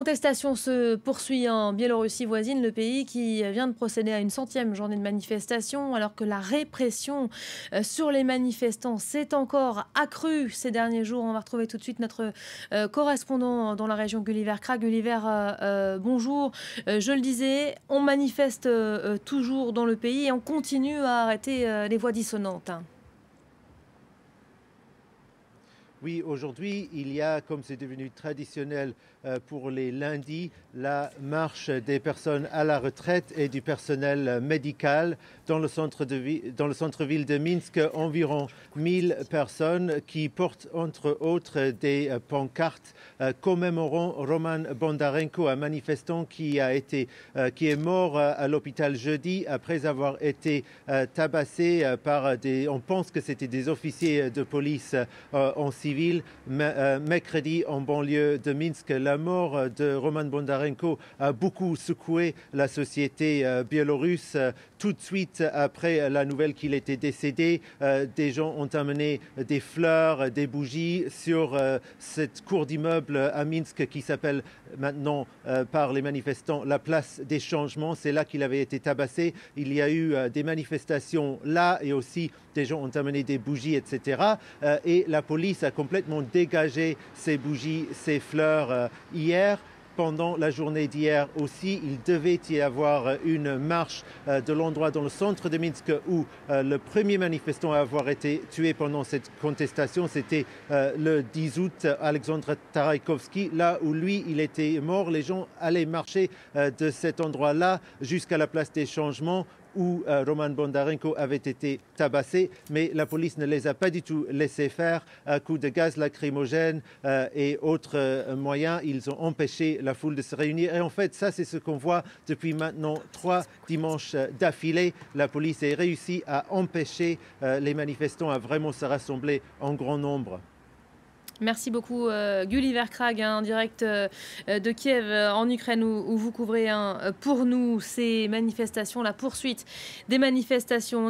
Contestation se poursuit en Biélorussie voisine, le pays qui vient de procéder à une 100e journée de manifestation, alors que la répression sur les manifestants s'est encore accrue ces derniers jours. On va retrouver tout de suite notre correspondant dans la région, Gulliver Krag. Gulliver, bonjour. Je le disais, on manifeste toujours dans le pays et on continue à arrêter les voix dissonantes. Oui, aujourd'hui, il y a, comme c'est devenu traditionnel pour les lundis, la marche des personnes à la retraite et du personnel médical dans le centre-ville de Minsk. Environ 1000 personnes qui portent entre autres des pancartes commémorant Roman Bondarenko, un manifestant qui est mort à l'hôpital jeudi après avoir été tabassé par on pense que c'était des officiers de police en civil. Mercredi, en banlieue de Minsk, la mort de Roman Bondarenko a beaucoup secoué la société biélorusse. Tout de suite après la nouvelle qu'il était décédé, des gens ont amené des fleurs, des bougies sur cette cour d'immeuble à Minsk qui s'appelle maintenant par les manifestants la place des changements. C'est là qu'il avait été tabassé. Il y a eu des manifestations là et aussi des gens ont amené des bougies, etc. Et la police a complètement dégagé ces bougies, ces fleurs hier. Pendant la journée d'hier aussi, il devait y avoir une marche de l'endroit dans le centre de Minsk où le premier manifestant à avoir été tué pendant cette contestation, c'était le 10 août, Alexandre Taraikovski. Là où lui, il était mort, les gens allaient marcher de cet endroit-là jusqu'à la place des changements où Roman Bondarenko avait été tabassé, mais la police ne les a pas du tout laissés faire. À coups de gaz lacrymogène et autres moyens, ils ont empêché la foule de se réunir. Et en fait, ça, c'est ce qu'on voit depuis maintenant 3 dimanches d'affilée. La police a réussi à empêcher les manifestants à vraiment se rassembler en grand nombre. Merci beaucoup Gulliver Krag, en direct de Kiev en Ukraine où vous couvrez pour nous ces manifestations, la poursuite des manifestations.